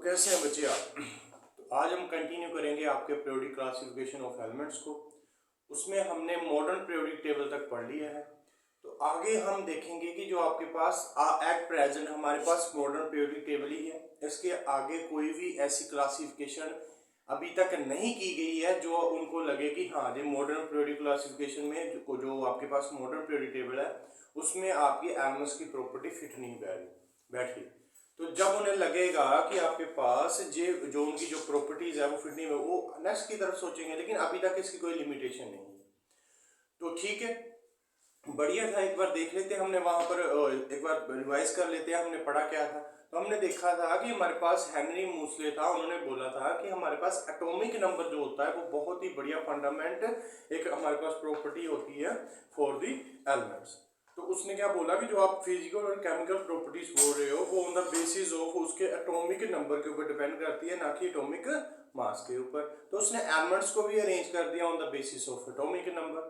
कैसे हैं बच्चे आप। तो आज हम कंटिन्यू करेंगे आपके पीरियोडिक क्लासिफिकेशन ऑफ एलिमेंट्स को। उसमें हमने मॉडर्न पीरियोडिक टेबल तक पढ़ लिया है। तो आगे हम देखेंगे कि जो आपके पास एट प्रेजेंट हमारे पास मॉडर्न पीरियोडिक टेबल ही है, इसके आगे कोई भी ऐसी क्लासिफिकेशन अभी तक नहीं की गई है जो उनको लगे कि हाँ ये मॉडर्न पीरियोडिक क्लासिफिकेशन में जो आपके पास मॉडर्न पीरियोडिक टेबल है उसमें आपकी एलिमेंट्स की प्रॉपर्टी फिट नहीं बैठी। तो जब उन्हें लगेगा कि आपके पास जो उनकी जो प्रॉपर्टीज है वो फिट नहीं है, वो नेक्स्ट की तरफ सोचेंगे, लेकिन अभी तक इसकी कोई लिमिटेशन नहीं है। तो ठीक है, बढ़िया था। एक बार देख लेते हैं, हमने वहां पर एक बार रिवाइज कर लेते हैं हमने पढ़ा क्या था। तो हमने देखा था कि हमारे पास हेनरी मूसले था, उन्होंने बोला था कि हमारे पास एटॉमिक नंबर जो होता है वो बहुत ही बढ़िया फंडामेंट एक हमारे पास प्रॉपर्टी होती है फॉर दी एलिमेंट्स। तो उसने क्या बोला कि जो आप फिजिकल और केमिकल प्रॉपर्टीज बोल रहे हो वो ऑन द बेसिस ऑफ उसके एटॉमिक नंबर के ऊपर डिपेंड करती है, ना कि एटॉमिक मास के ऊपर। तो उसने एलिमेंट्स को भी अरेंज कर दिया on the basis of atomic number.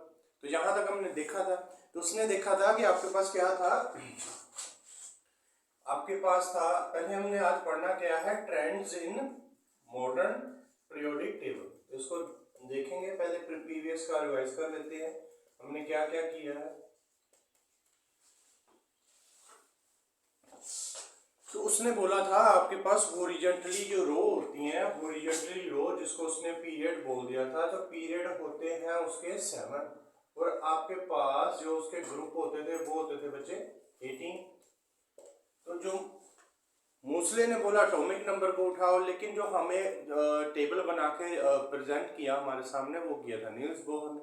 तो यहां तक हमने देखा था। तो उसने देखा था कि आपके पास क्या था, आपके पास था, पहले हमने आज पढ़ना क्या है, trends in modern periodic table. इसको देखेंगे, पहले प्रीवियस का रिवाइज कर लेते हैं हमने क्या क्या किया है। तो उसने बोला था आपके पास हॉरिजॉन्टली जो रो होती हैं, हॉरिजॉन्टली रो जिसको उसने पीरियड बोल दिया था, तो पीरियड होते हैं उसके 7 और आपके पास जो उसके ग्रुप होते थे वो होते थे बच्चे 18। तो जो मूसले ने बोला एटॉमिक नंबर को उठाओ, लेकिन जो हमें टेबल बना के प्रेजेंट किया हमारे सामने वो किया था नील्स बोहर ने।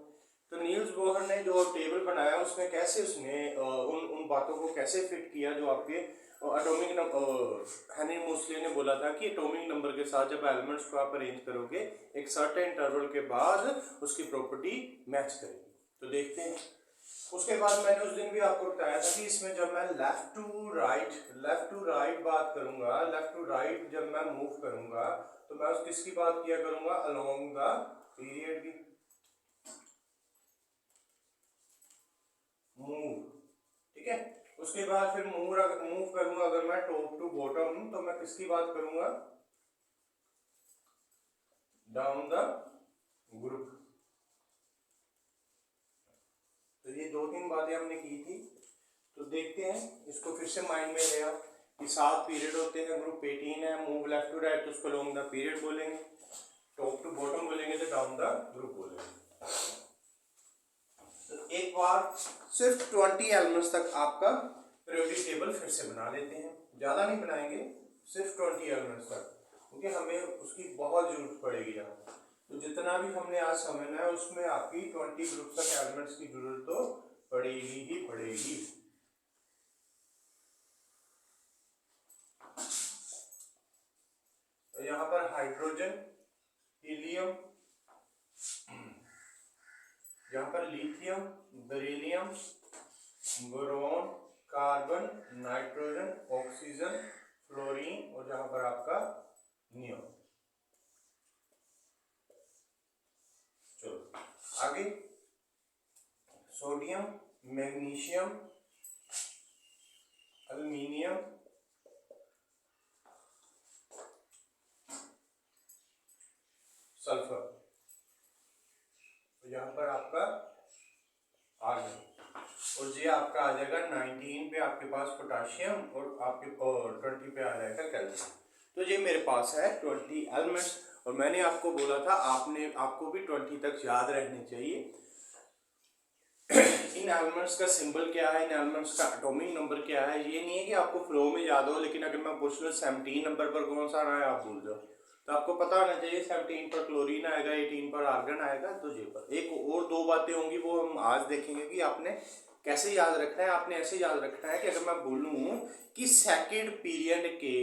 तो नील्स बोहर ने जो टेबल बनाया उसमें कैसे उसने उन बातों को कैसे फिट किया जो आपके एटॉमिक नंबर, हेनरी मूसले ने बोला था कि एटॉमिक नंबर के साथ जब एलिमेंट्स को आप अरेंज करोगे एक सर्टेन इंटरवल के बाद उसकी प्रॉपर्टी मैच करेगी। तो देखते हैं। उसके बाद मैंने उस दिन भी आपको बताया था कि इसमें जब मैं लेफ्ट टू राइट बात करूंगा, लेफ्ट टू राइट जब मैं मूव करूंगा तो मैं उस किसकी बात किया करूंगा, अलोंग द पीरियड की मूव। ठीक है, उसके बाद फिर मूव करूंगा अगर मैं टॉप टू बॉटम तो मैं किसकी बात करूंगा, डाउन द ग्रुप। तो ये 2-3 बातें हमने की थी। तो देखते हैं, इसको फिर से माइंड में ले आओ कि 7 पीरियड होते हैं, ग्रुप 18 है, मूव लेफ्ट टू राइट तो उसको अलोंग द पीरियड बोलेंगे, टॉप टू बॉटम बोलेंगे तो डाउन द ग्रुप बोलेंगे। तो एक बार सिर्फ 20 एलिमेंट्स तक आपका पीरियोडिक टेबल फिर से बना लेते हैं, ज़्यादा नहीं बनाएंगे, सिर्फ 20 एलिमेंट्स तक, क्योंकि हमें उसकी बहुत ज़रूरत पड़ेगी यहाँ। तो जितना भी हमने आज समझना है उसमें आपकी 20 ग्रुप तक एलिमेंट्स की जरूरत तो पड़ेगी ही पड़ेगी। तो यहाँ पर हाइड्रोजन, हीलियम, यहाँ पर lithium, beryllium, boron, carbon, nitrogen, oxygen, fluorine और जहां पर आपका नियोन। चलो आगे, सोडियम, मैग्नीशियम, एल्युमिनियम, सल्फर। तो यहाँ पर आपका आर्गन और ये आपका आ जाएगा 19 पे आपके पास पोटाशियम और आपके 20 पे आ जाएगा कैल्शियम। तो ये मेरे पास है 20 एलिमेंट्स और मैंने आपको बोला था आपको भी 20 तक याद रहने चाहिए। इन एलिमेंट्स का सिंबल क्या है, इन एलिमेंट्स का एटॉमिक नंबर क्या है, ये नहीं है कि आपको फ्लो में याद हो, लेकिन अगर मैं पूछ लूँ 17 नंबर पर कौन सा आना है आप भूल जाओ। तो आपको पता होना चाहिए 17 पर क्लोरीन आएगा, 18 पर आर्गन आएगा। तो ये पर एक और 2 बातें होंगी वो हम आज देखेंगे कि आपने कैसे याद रखना है। आपने ऐसे याद रखना है कि अगर मैं बोलूँ कि सेकेंड पीरियड के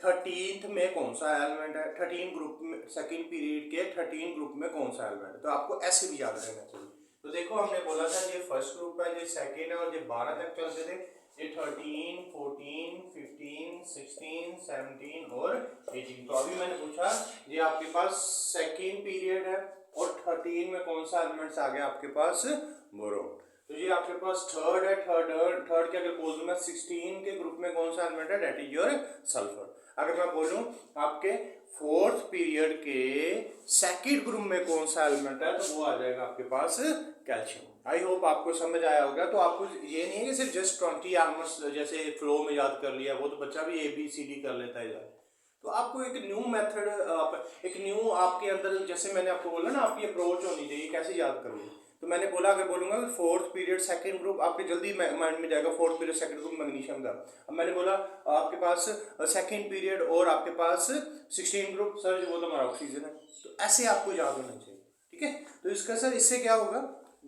13th में कौन सा एलिमेंट है, 13 ग्रुप में सेकेंड पीरियड के 13 ग्रुप में कौन सा एलिमेंट है, तो आपको ऐसे भी याद रहना चाहिए। तो देखो हमने बोला था ये फर्स्ट ग्रुप है, ये सेकेंड है और ये 12 तक चलते थे, ये 13, 14, 15, 16, 17 और 18। तो अभी मैंने पूछा ये आपके पास सेकेंड पीरियड है और 13 में कौन सा एलिमेंट्स आ गया आपके पास, बोरोन। तो ये आपके पास थर्ड है, थर्ड के अगर बोल दूं मैं 16 के ग्रुप में कौन सा एलिमेंट है, दैट इज योर सल्फर। अगर मैं बोलूं आपके फोर्थ पीरियड के सेकंड ग्रुप में कौन सा एलिमेंट है तो वो आ जाएगा आपके पास कैल्शियम। आई होप आपको समझ आया होगा। तो आपको ये नहीं है कि सिर्फ जस्ट 20 आर्मस जैसे फ्लो में याद कर लिया, वो तो बच्चा भी ABCD कर लेता है यार। तो आपको एक न्यू मेथड, एक न्यू आपके अंदर, जैसे मैंने आपको बोला ना, आपकी अप्रोच होनी चाहिए कैसे याद करोगे। तो मैंने बोला, अगर बोलूंगा फोर्थ पीरियड सेकंड ग्रुप, आपके जल्दी माइंड में जाएगा fourth period second group magnesium का। अब मैंने बोला आपके पास सेकंड पीरियड और आपके पास 16 ग्रुप, सर जो बोला हमारा ऑक्सीजन है। तो ऐसे आपको याद होना चाहिए, ठीक है। तो इसका सर इससे क्या होगा,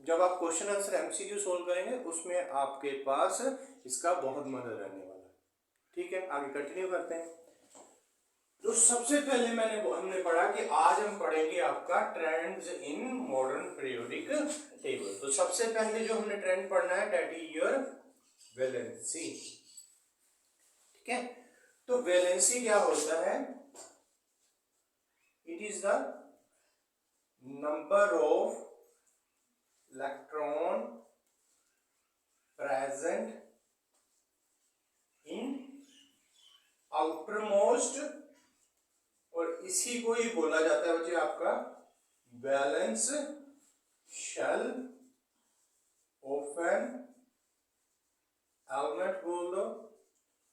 जब आप क्वेश्चन आंसर MCQ सोल्व करेंगे उसमें आपके पास इसका बहुत मदद रहने वाला है, ठीक है। आगे कंटिन्यू करते हैं। तो सबसे पहले हमने पढ़ा कि आज हम पढ़ेंगे आपका trends in modern periodic table. तो सबसे पहले जो हमने ट्रेंड पढ़ना है दैट इज योर वैलेंसी, ठीक है। तो वैलेंसी क्या होता है, it is the number of electron present in outer most, और इसी को ही बोला जाता है बच्चे आपका valence shell of an element बोल दो।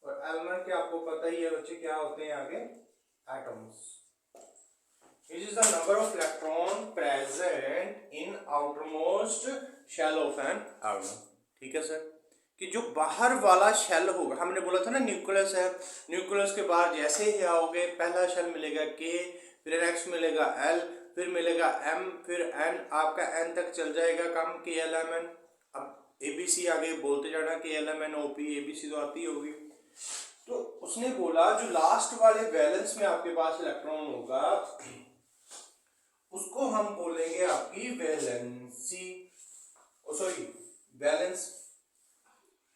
और एलिमेंट के आपको पता ही है बच्चे क्या होते हैं आगे, atoms. It is the number of electron present in outermost shell of an element, ठीक है सर। कि जो बाहर वाला शेल होगा, हमने बोला था ना न्यूक्लियस है, न्यूक्लियस के बाहर जैसे ही आओगे पहला शेल मिलेगा K, फिर नेक्स्ट मिलेगा L, फिर मिलेगा M, फिर N, आपका N तक चल जाएगा काम KLMN। अब ABC आगे बोलते जाना KLMN OP ABC तो आती होगी। तो उसने बोला जो लास्ट वाले वैलेंस में आपके पास इलेक्ट्रॉन होगा उसको हम बोलेंगे आपकी valency, sorry valence,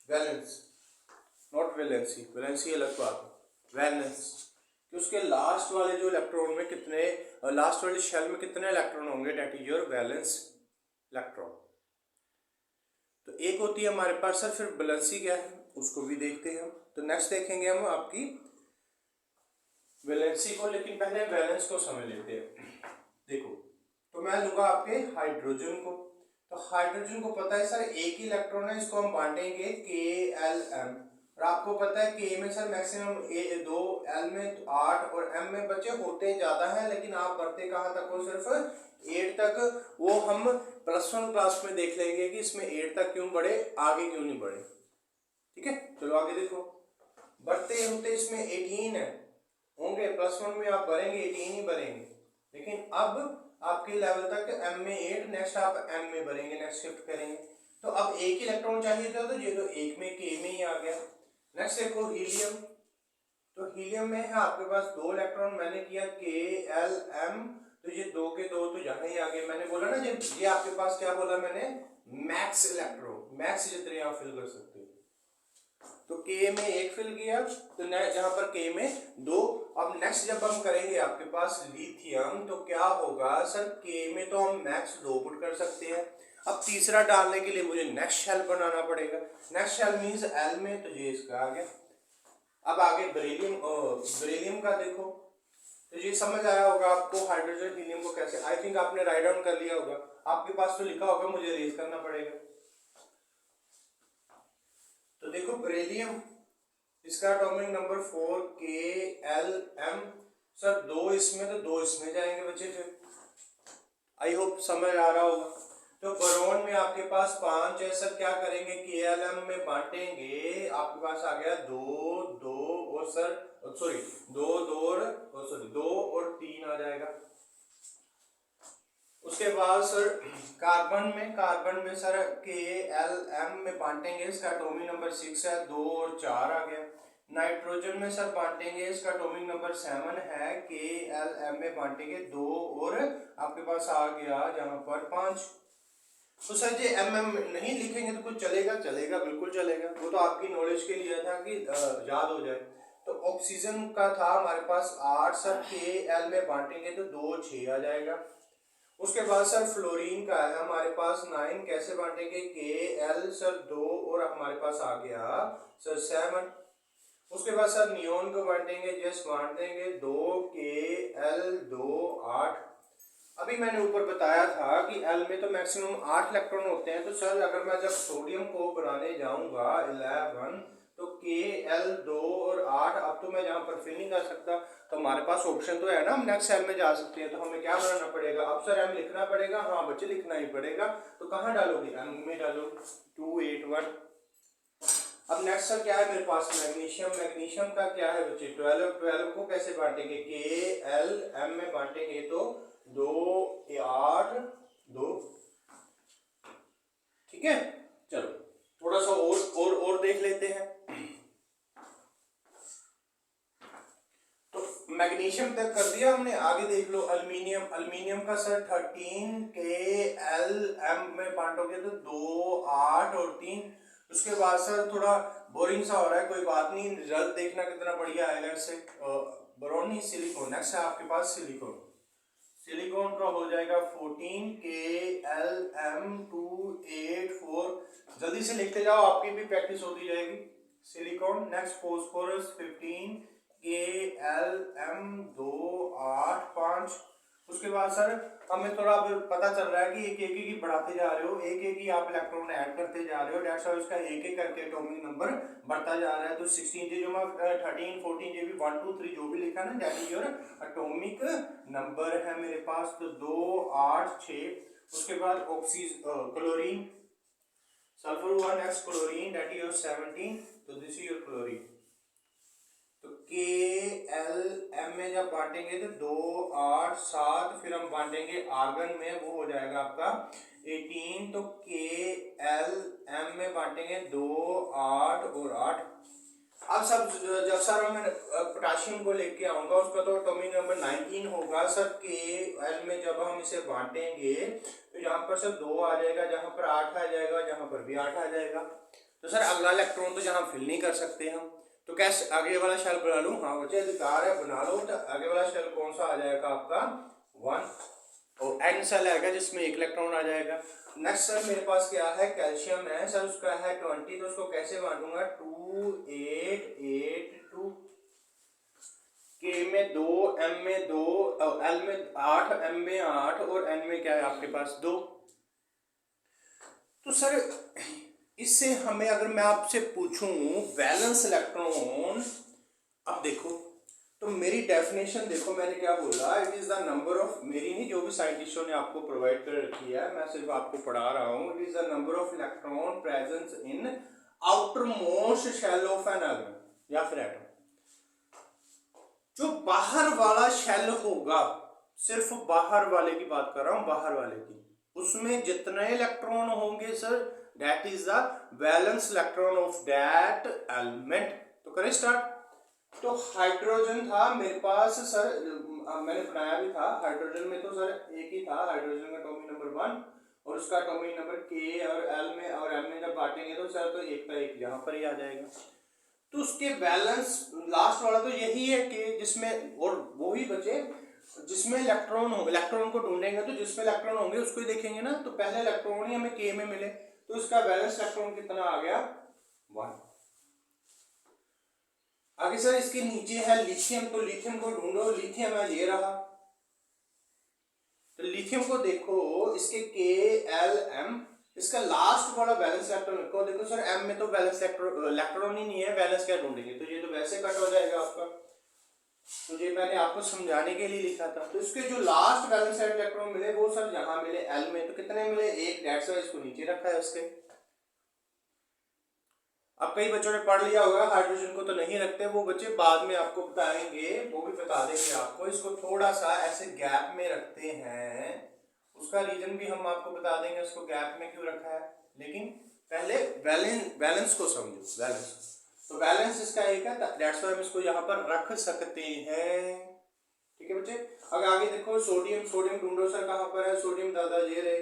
valence not valency, valency अलग बात है, वैलेंस। कि उसके लास्ट वाले जो इलेक्ट्रॉन में कितने, लास्ट वाले शेल में कितने इलेक्ट्रॉन होंगे, that is your valence electron. तो एक होती है हमारे पास सर, फिर वैलेंसी क्या है उसको भी देखते हैं हम। तो नेक्स्ट देखेंगे हम आपकी वैलेंसी को, लेकिन पहले वैलेंस को समझ लेते हैं। देखो, तो मैं लूंगा आपके हाइड्रोजन को। तो हाइड्रोजन को पता है सर एक ही इलेक्ट्रॉन है, इसको हम बांटेंगे KLM। और आपको पता है K में सर मैक्सिमम 2, L में 8 और M में बच्चे होते ज्यादा है, लेकिन आप बढ़ते कहाँ तक हो, सिर्फ 8 तक। वो हम +1 क्लास में देख लेंगे कि इसमें 8 तक क्यों बढ़े, आगे क्यों नहीं बढ़े, ठीक है। चलो आगे देखो, बढ़ते होते इसमें 18 है होंगे, +1 में आप बढ़ेंगे 18 ही बढ़ेंगे, लेकिन अब आपके लेवल तक M में 8, नेक्स्ट आप M में भरेंगे, नेक्स्ट शिफ्ट करेंगे। तो अब एक इलेक्ट्रॉन चाहिए था, तो ये तो एक में K में ही आ गया। नेक्स्ट देखो हीलियम। तो हीलियम में है आपके पास 2 इलेक्ट्रॉन, मैंने किया KLM, तो ये 2 के 2 तो यहाँ ही आ गए। मैंने बोला ना जब ये आपके पास क्या बोला मैंने, मैक्स इलेक्ट्रॉन, मैक्स जितने आप फिल कर सकते हो। तो K में 1 फिल किया, तो जहां पर K में 2। अब नेक्स्ट जब हम करेंगे आपके पास लिथियम, तो क्या होगा सर, K में तो हम मैक्स 2 पुट कर सकते हैं। अब तीसरा डालने के लिए मुझे नेक्स्ट शेल बनाना पड़ेगा, नेक्स्ट शेल मींस L में, तो ये इसका आ गया। अब आगे बेरिलियम, बेरिलियम का देखो, तो ये समझ आया होगा आपको हाइड्रोजन हीलियम को कैसे, आई थिंक आपने राइट डाउन कर लिया होगा, आपके पास तो लिखा होगा, मुझे रेज करना पड़ेगा। तो देखो बेरिलियम, इसका एटॉमिक नंबर 4 KLM। सर 2 इसमें तो 2 इसमें जाएंगे बच्चे, फिर आई होप समझ आ रहा होगा। तो बोरॉन में आपके पास 5 है सर, क्या करेंगे KLM में बांटेंगे, आपके पास आ गया 2 2 और सर सॉरी 2 2 और सॉरी 2 और 3 आ जाएगा। उसके बाद सर कार्बन में सर KLM में बांटेंगे, इसका एटॉमिक नंबर 6 है, 2 और 4 आ गया। नाइट्रोजन में सर बांटेंगे, इसका एटॉमिक नंबर 7 है, KLM में बांटेंगे 2 और आपके पास आ गया जहां पर 5। तो सर ये MM नहीं लिखेंगे तो कुछ चलेगा, चलेगा बिल्कुल चलेगा, वो तो आपकी नॉलेज के लिए था कि याद हो जाए। तो ऑक्सीजन का था हमारे पास 8 सर, KL में बांटेंगे तो 2 6 आ जाएगा। उसके बाद सर फ्लोरीन का है हमारे पास 9, कैसे बांटेंगे KL सर 2 और हमारे पास आ गया सर 7। उसके बाद सर नियोन को बांटेंगे, जस्ट बांट देंगे 2Kl2 8। अभी मैंने ऊपर बताया था कि एल में तो मैक्सिमम 8 इलेक्ट्रॉन होते हैं, तो सर अगर मैं जब सोडियम को बनाने जाऊंगा 11, तो Kl2 और 8, अब तो मैं यहाँ पर फिल नहीं कर सकता, तो हमारे पास ऑप्शन तो है ना, हम नेक्स्ट सेल में जा सकते हैं। तो हमें क्या बनाना पड़ेगा, अब सर एम लिखना पड़ेगा। हाँ बच्चे लिखना ही पड़ेगा। तो कहाँ डालोगे, एम में डालो 281। अब नेक्स्ट सर क्या है मेरे पास, मैग्नीशियम। मैग्नीशियम का क्या है बच्चे 12। 12 को कैसे बांटेंगे, Kl में बांटेंगे तो 2 8 2। ठीक है, चलो थोड़ा सा और देख लेते हैं। तो मैग्नीशियम तक कर दिया हमने, आगे देख लो अल्मीनियम। अल्मीनियम का सर 13 Kl में बांटोगे तो 2 8 और 3। उसके बाद सर थोड़ा बोरिंग सा हो रहा है, कोई बात नहीं, रिजल्ट देखना कितना बढ़िया आएगा इससे। बोरोन नहीं, सिलिकॉन। नेक्स्ट है आपके पास सिलिकॉन। सिलिकॉन का हो जाएगा 14 Klm284। जल्दी से लिखते जाओ, आपकी भी प्रैक्टिस होती जाएगी। सिलिकॉन। Next phosphorus 15 Klm285। उसके बाद सर हमें थोड़ा पता चल रहा है कि एक एक ही बढ़ाते जा रहे हो, एक एक ही आप इलेक्ट्रॉन ऐड करते जा रहे हो, डेट्स वाई उसका एक एक करके एटॉमिक नंबर बढ़ता जा रहा है। तो 16 जो मैं 13 14 जो भी 1 2 3 जो भी लिखा ना, that is your atomic number है मेरे पास। तो 2 8 6। उसके बाद क्लोरीन, सल्फर हुआ। Next chlorine, that is your 17। तो दिस इज योर क्लोरीन। तो Kl में जब बांटेंगे तो 2 8 7, फिर हम बांटेंगे आर्गन में, वो हो जाएगा आपका 18। तो Kl में बांटेंगे 2 8 और 8। अब सब जब सर मैं पोटाशियम को लेके आऊंगा, उसका तो एटॉमिक नंबर 19 होगा सर। Kl में जब हम इसे बांटेंगे तो यहाँ पर सर 2 आ जाएगा, जहां पर 8 आ जाएगा, जहां पर भी 8 आ जाएगा। तो सर अगला इलेक्ट्रॉन तो जहां फिल नहीं कर सकते हम, तो कैसे आगे वाला शेल बना लूं। हाँ बच्चे अधिकार है, बना लो। तो आगे वाला शेल कौन सा आ जाएगा आपका 1, और एन सेल आएगा जिसमें 1 इलेक्ट्रॉन आ जाएगा। नेक्स्ट सर मेरे पास क्या है, कैल्शियम है सर, उसका है 20। तो उसको कैसे बांटूंगा, 2 8 8 2। के में 2, एम में 2, एल में 8, एम में 8 और एन में क्या है आपके पास 2। तो सर इससे हमें, अगर मैं आपसे पूछूं वैलेंस इलेक्ट्रॉन, अब देखो तो मेरी डेफिनेशन देखो, मैंने क्या बोला, it is the number of, मेरी नहीं, जो भी साइंटिस्टों ने आपको प्रोवाइड कर रखी है, मैं सिर्फ आपको पढ़ा रहा हूं। It is the number of electron presence in outer most shell of an atom या फिर एटम। जो बाहर वाला शेल होगा, सिर्फ बाहर वाले की बात कर रहा हूं, बाहर वाले की, उसमें जितने इलेक्ट्रॉन होंगे sir, that is the valence electron of that element. तो करें स्टार्ट। तो हाइड्रोजन था मेरे पास सर, मैंने बनाया भी था। हाइड्रोजन में तो सर एक ही था, हाइड्रोजन का एटॉमिक नंबर 1 और उसका एटॉमिक नंबर K और L में और M में जब बांटेंगे तो सर तो एक का एक यहाँ पर ही आ जाएगा। तो उसके बैलेंस लास्ट वाला तो यही है कि जिसमें, और वो ही बचे जिसमें इलेक्ट्रॉन हो, इलेक्ट्रॉन को ढूंढेंगे तो जिसमें इलेक्ट्रॉन होंगे उसको ही देखेंगे ना। तो पहले इलेक्ट्रॉन ही हमें K में मिले, तो इसका बैलेंस इलेक्ट्रॉन कितना आ गया 1। आगे सर इसके नीचे है लिथियम, तो लिथियम को ढूंढो। लिथियम है ये रहा। तो लिथियम को देखो, इसके Klm, इसका लास्ट वाला बैलेंस इलेक्ट्रॉन को देखो सर, M में तो बैलेंस इलेक्ट्रॉन ही नहीं है, बैलेंस क्या ढूंढेंगे, तो ये तो वैसे कट हो जाएगा आपका। तो ये मैंने आपको समझाने के लिए लिखा था। तो इसके जो लास्ट बैलेंस इलेक्ट्रॉन मिले वो सर यहाँ मिले L में, तो कितने मिले 1, डेट्स वाई इसको नीचे रखा है उसके। अब कई बच्चों ने पढ़ लिया होगा, हाइड्रोजन को तो नहीं रखते, वो बच्चे बाद में आपको बताएंगे, वो भी बता देंगे आपको। इसको थोड़ा सा ऐसे गैप में रखते हैं, उसका रीजन भी हम आपको बता देंगे, उसको गैप में क्यों रखा है। लेकिन पहले बैलेंस को समझो। बैलेंस, तो बैलेंस इसका एक है, दैट्स व्हाई हम इसको यहाँ पर रख सकते हैं। ठीक है बच्चे। अब आगे देखो सोडियम, सोडियम ढूंढो सर कहाँ पर है, सोडियम दादा ये रहे।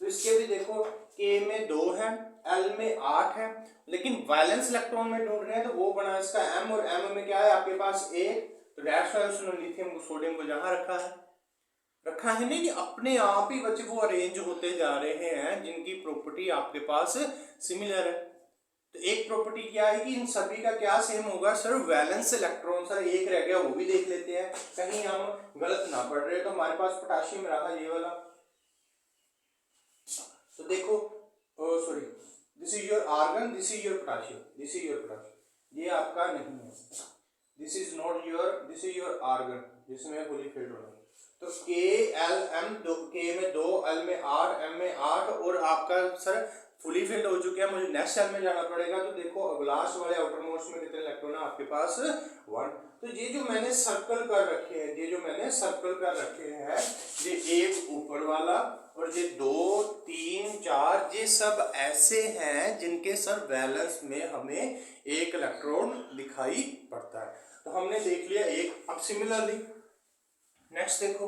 तो इसके भी देखो K में 2 है, L में 8 है, लेकिन वैलेंस इलेक्ट्रॉन में ढूंढ रहे हैं तो वो बना इसका M, और M में क्या है आपके पास 1। तो दैट्स व्हाई उसने लिथियम को, सोडियम को जहां रखा है नहीं, अपने आप ही बच्चे वो अरेंज होते जा रहे हैं जिनकी प्रॉपर्टी आपके पास सिमिलर है। तो एक प्रॉपर्टी क्या है कि इन सभी का क्या सेम होगा सर, वैलेंस इलेक्ट्रॉन। सर एक रह गया, वो भी देख लेते हैं कहीं हम गलत ना पढ़ रहे। तो हमारे पास पोटाशियम रहा ये वाला, तो देखो sorry, this is your argon, this is your potassium, this is your potassium, ये आपका नहीं है, this is not your, this is your argon जिसमें फुली फिल्ड होना। तो के एल एम, दो के में 2, एल में 8, एम में 8, और आपका सर फुली फिल्ड हो चुके हैं, मुझे नेक्स्ट सेल में जाना पड़ेगा। तो देखो लास्ट वाले आउटर मोस्ट में कितने इलेक्ट्रॉन है आपके पास, 1। तो ये जो मैंने सर्कल कर रखे हैं, ये जो मैंने सर्कल कर रखे हैं, ये एक ऊपर वाला और ये 2, 3, 4, ये सब ऐसे हैं जिनके सर वैलेंस में हमें एक इलेक्ट्रॉन दिखाई पड़ता है। तो हमने देख लिया एक। अब सिमिलरली नेक्स्ट देखो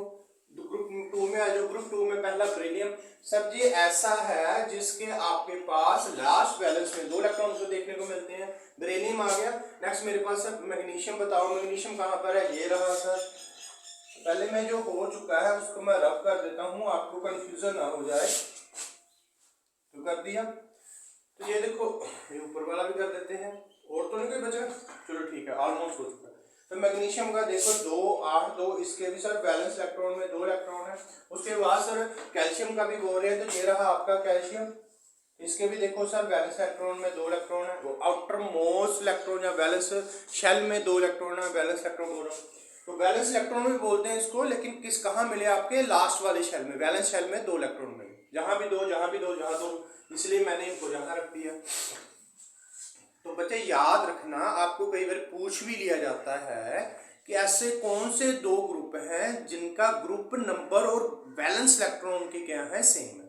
ग्रुप 2 में आ जाओ। ग्रुप 2 में पहला बेरिलियम। सब ये ऐसा है जिसके आपके पास लास्ट बैलेंस में 2 इलेक्ट्रॉन को देखने को मिलते हैं। बेरिलियम आ गया। नेक्स्ट मेरे पास सर मैग्नीशियम। बताओ मैग्नीशियम कहाँ पर है, ये रहा सर। पहले में जो हो चुका है उसको मैं रब कर देता हूँ, आपको कंफ्यूजन ना हो जाए। तो कर दिया। तो ये देखो ये ऊपर वाला भी कर देते हैं, और तो नहीं कोई बचा, चलो ठीक है, ऑलमोस्ट हो चुका है। तो मैग्नीशियम का देखो 2, 8, 2, इसके भी सर बैलेंस इलेक्ट्रॉन में 2 इलेक्ट्रॉन है। उसके बाद सर कैल्शियम का भी बोल रहे हैं, तो ये रहा आपका कैल्शियम, इसके भी देखो सर बैलेंस इलेक्ट्रॉन में 2 इलेक्ट्रॉन है। वो आउटर मोस्ट इलेक्ट्रॉन या बैलेंस शेल में 2 इलेक्ट्रॉन है, बैलेंस इलेक्ट्रॉन बोल रहा हूँ। तो बैलेंस इलेक्ट्रॉन भी बोलते हैं इसको, लेकिन किस कहाँ मिले आपके लास्ट वाले शेल में, बैलेंस शेल में 2 इलेक्ट्रॉन मिले, जहां भी 2, जहां भी 2, जहां 2, इसलिए मैंने इनको जहां रख दिया। तो बच्चे याद रखना, आपको कई बार पूछ भी लिया जाता है कि ऐसे कौन से 2 ग्रुप हैं जिनका ग्रुप नंबर और वैलेंस इलेक्ट्रॉन के क्या है, सेम है।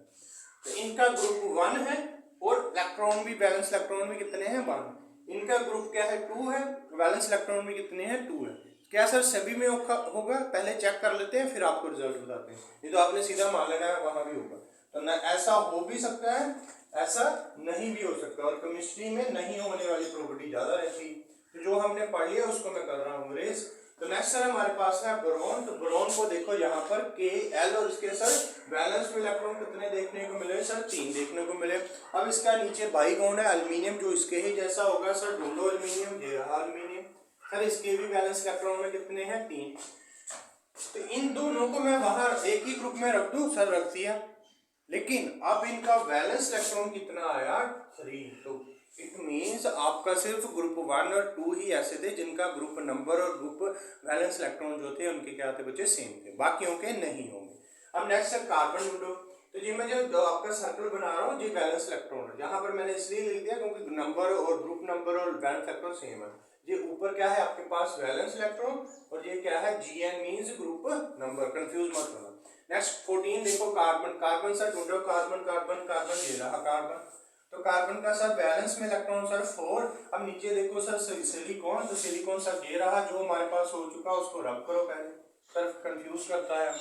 तो इनका ग्रुप 1 है और इलेक्ट्रॉन भी, वैलेंस इलेक्ट्रॉन भी कितने हैं, 1। इनका ग्रुप क्या है, 2 है, वैलेंस इलेक्ट्रॉन भी कितने हैं, 2 है। क्या सर सभी में होगा, पहले चेक कर लेते हैं फिर आपको रिजल्ट बताते हैं। ये तो आपने सीधा मान लेना है वहां भी होगा। तो न ऐसा हो भी सकता है, ऐसा नहीं भी हो सकता, और केमिस्ट्री में नहीं होने वाली प्रॉपर्टी ज्यादा रहती है। तो जो हमने पढ़ लिया उसको मैं कर रहा हूँ रेस। तो नेक्स्ट सर हमारे पास है बोरॉन। तो बोरॉन को देखो यहाँ पर के एल, और इसके सर बैलेंस में इलेक्ट्रॉन कितने देखने को मिले सर, 3 देखने को मिले। अब इसका नीचे बाई कौन है, एल्यूमिनियम, जो इसके ही जैसा होगा सर, ढूंढो एल्यूमिनियम, ये रहा एल्यूमिनियम। सर इसके भी बैलेंस इलेक्ट्रॉन में कितने हैं, 3। तो इन दोनों को मैं वहां एक ही ग्रुप में रख दूं, सर रख दिया, लेकिन अब इनका वैलेंस इलेक्ट्रॉन कितना आया, 3। तो इट मींस आपका सिर्फ ग्रुप 1 और 2 ही ऐसे थे जिनका ग्रुप नंबर और ग्रुप वैलेंस इलेक्ट्रॉन जो थे उनके क्या थे बच्चे, सेम थे, बाकियों के नहीं होंगे। अब नेक्स्ट है कार्बन ढूंढो। तो जी मैं जो आपका सर्कल बना रहा हूँ, ये वैलेंस इलेक्ट्रॉन है, जहां पर मैंने इसलिए लिख दिया क्योंकि नंबर और ग्रुप नंबर और वैलेंस इलेक्ट्रॉन सेम है। ये ऊपर क्या है आपके पास, वैलेंस इलेक्ट्रॉन, और ये क्या है, Gn means group number, confuse मत होना। नेक्स्ट 14 देखो कार्बन। कार्बन सर ढूंढो, कार्बन कार्बन कार्बन, ये रहा कार्बन। तो कार्बन का सर बैलेंस में इलेक्ट्रॉन सर 4। अब नीचे देखो सर सिलिकॉन। तो सिलिकॉन सर ये रहा जो हमारे पास हो चुका, उसको रब करो पहले। सर कंफ्यूज करता है,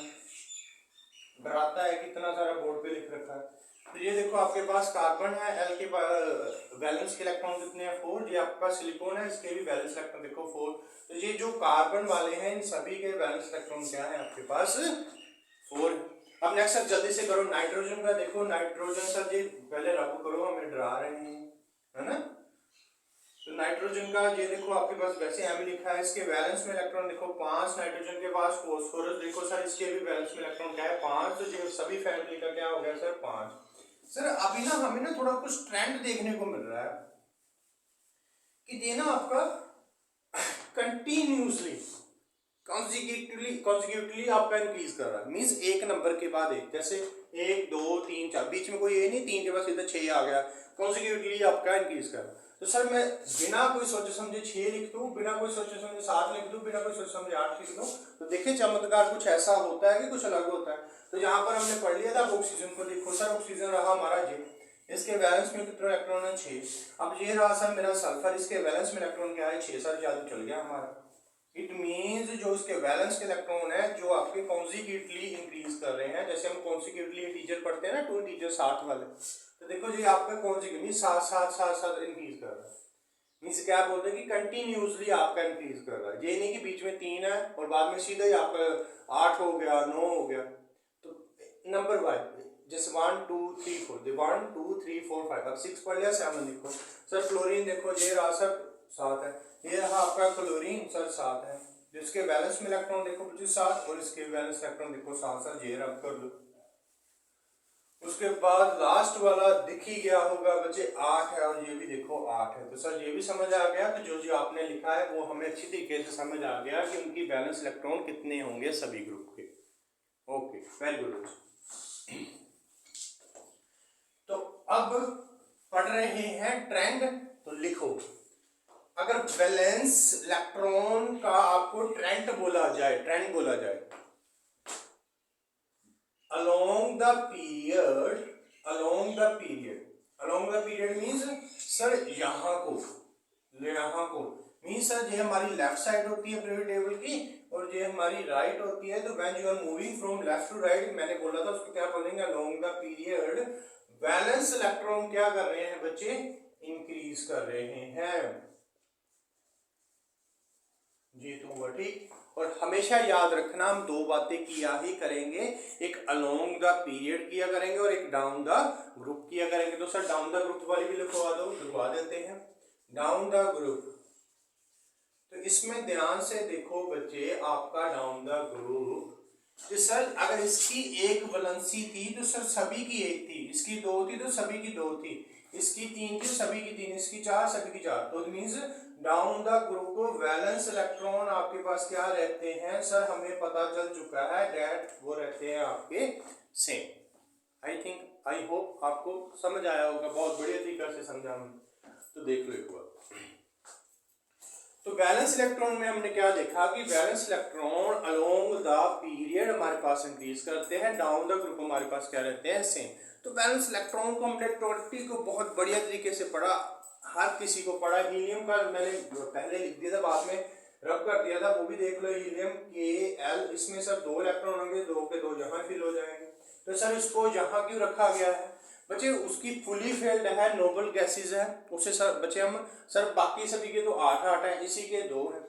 डराता है, कितना सारा बोर्ड पे लिख रखा है। तो ये देखो आपके पास कार्बन है, एल के वैलेंस के इलेक्ट्रॉन कितने हैं, 4। ये आपका सिलिकॉन है, इसके भी वैलेंस इलेक्ट्रॉन देखो 4। तो ये जो कार्बन वाले हैं इन सभी के वैलेंस इलेक्ट्रॉन क्या है आपके पास, 4। अब नेक्स्ट सर जल्दी से करो नाइट्रोजन का। देखो नाइट्रोजन सर जी पहले रब करो, हमें डरा रहे हैं, है ना। तो नाइट्रोजन का ये देखो आपके पास वैसे एम लिखा है, इसके वैलेंस में इलेक्ट्रॉन देखो 5। नाइट्रोजन के पास फॉस्फोरस देखो सर, इसके भी वैलेंस में इलेक्ट्रॉन क्या है, 5। तो ये सभी फैमिली का क्या हो गया सर, 5। सर अभी ना हमें ना थोड़ा कुछ ट्रेंड देखने को मिल रहा है कि ये ना आपका कंटिन्यूसली कॉन्जिक्यूटिवली आपका इंक्रीज कर रहा है। मींस एक नंबर के बाद एक, जैसे 1 2 3 4, बीच में कोई ये नहीं 3 के बाद सीधा 6 आ गया, कॉन्जिक्यूटिवली आपका इंक्रीज कर रहा है। तो सर मैं बिना कोई सोचे समझे 6 लिख दूं, बिना कोई सोचे समझे 7 लिख दूं, बिना कोई सोचे समझे 8 लिख दूं, तो देखिए चमत्कार कुछ ऐसा होता है कि कुछ अलग होता है। तो यहाँ पर हमने पढ़ लिया था ऑक्सीजन को। देखो सर ऑक्सीजन रहा हमारा जी, इसके वैलेंस में कितना इलेक्ट्रॉन है, 6। अब ये रहा सर मेरा सल्फर, इसके वैलेंस में इलेक्ट्रॉन क्या है, 6। सर जादू चल गया हमारा। इट मींस जो इसके वैलेंस के इलेक्ट्रॉन है जो आपके कॉन्जिक्यूटिवली इंक्रीज कर रहे हैं, जैसे हम कॉन्जिक्यूटिवली इंटीजर पढ़ते हैं ना, 2 इंटीजर 7 वाले। तो देखो जी आपका कॉन्जिक्यूटिवली 7 7 7 7 इंक्रीज कर रहा है। मींस क्या बोलते हैं कि कंटिन्यूसली आपका इंक्रीज कर रहा है, ये नहीं कि बीच में 3 है और बाद में सीधा ही आपका 8 हो गया, 9 हो गया। तो नंबर वाइज जैसे 1 2 3 4 1 2 3 4 5 अब 6 पढ़ लिया 7 लिखो सर। फ्लोरीन देखो ये रहा सर 7 है, ये रहा आपका क्लोरीन सर 7 है। जिसके वैलेंस में इलेक्ट्रॉन देखो बच्चे 7 और इसके वैलेंस इलेक्ट्रॉन देखो 7 सर, ये रब कर दो। उसके बाद लास्ट वाला दिख ही गया होगा बच्चे 8 है और ये भी देखो 8 है। तो सर ये भी समझ आ गया, तो जो जो आपने लिखा है वो हमें अच्छी तरीके से समझ आ गया कि उनकी वैलेंस इलेक्ट्रॉन कितने होंगे सभी ग्रुप के। Okay very good. तो अब पढ़ रहे हैं ट्रेंड, तो लिखो अगर वैलेंस इलेक्ट्रॉन का आपको ट्रेंड बोला जाए along the period means sir यहाँ को मीन्स सर ये हमारी लेफ्ट साइड होती है पीरियड टेबल की और ये हमारी राइट होती है। तो when you are moving from left to right, मैंने बोला था उसको क्या बोलेंगे, along the period valence electron क्या कर रहे हैं बच्चे, इंक्रीज कर रहे हैं जी। तो हुआ ठीक। और हमेशा याद रखना हम दो बातें किया ही करेंगे, एक अलोंग द पीरियड किया करेंगे और एक डाउन द ग्रुप किया करेंगे। तो सर डाउन द ग्रुप वाली भी लिखवा देते हैं डाउन द ग्रुप। तो इसमें ध्यान से देखो बच्चे आपका डाउन द ग्रुप, तो सर अगर इसकी एक वैलेंसी थी तो सर सभी की एक थी, इसकी 2 थी तो सभी की 2 थी, इसकी 3 थी सभी की 3, इसकी 4 सभी की 4। तो मीन्स डाउन द ग्रुप को वैलेंस इलेक्ट्रॉन आपके पास क्या रहते हैं सर, हमें पता चल चुका है डेट वो रहते हैं आपके सेम। आई होप आपको समझ आया होगा, बहुत बढ़िया तरीके से समझा हमने। तो देख लो एक बार, तो वैलेंस इलेक्ट्रॉन में हमने क्या देखा कि valence electron along the period हमारे पास इंक्रीज करते हैं, डाउन द ग्रुप हमारे पास क्या रहते हैं सेम। तो वैलेंस इलेक्ट्रॉन को हमने टॉपिक को बहुत बढ़िया तरीके से पढ़ा, हर किसी को पढ़ा। हीलियम का मैंने पहले लिख दिया था, बाद में रब कर दिया था, वो भी देख लो। हीलियम Kl, इसमें सर 2 इलेक्ट्रॉन होंगे, 2 के 2 यहाँ फिल हो जाएंगे। तो सर इसको यहाँ क्यों रखा गया है बच्चे, उसकी फुली फिल्ड है, नोबल गैसेज है, उसे सर बच्चे हम सर बाकी सभी के तो 8 है, इसी के 2 है।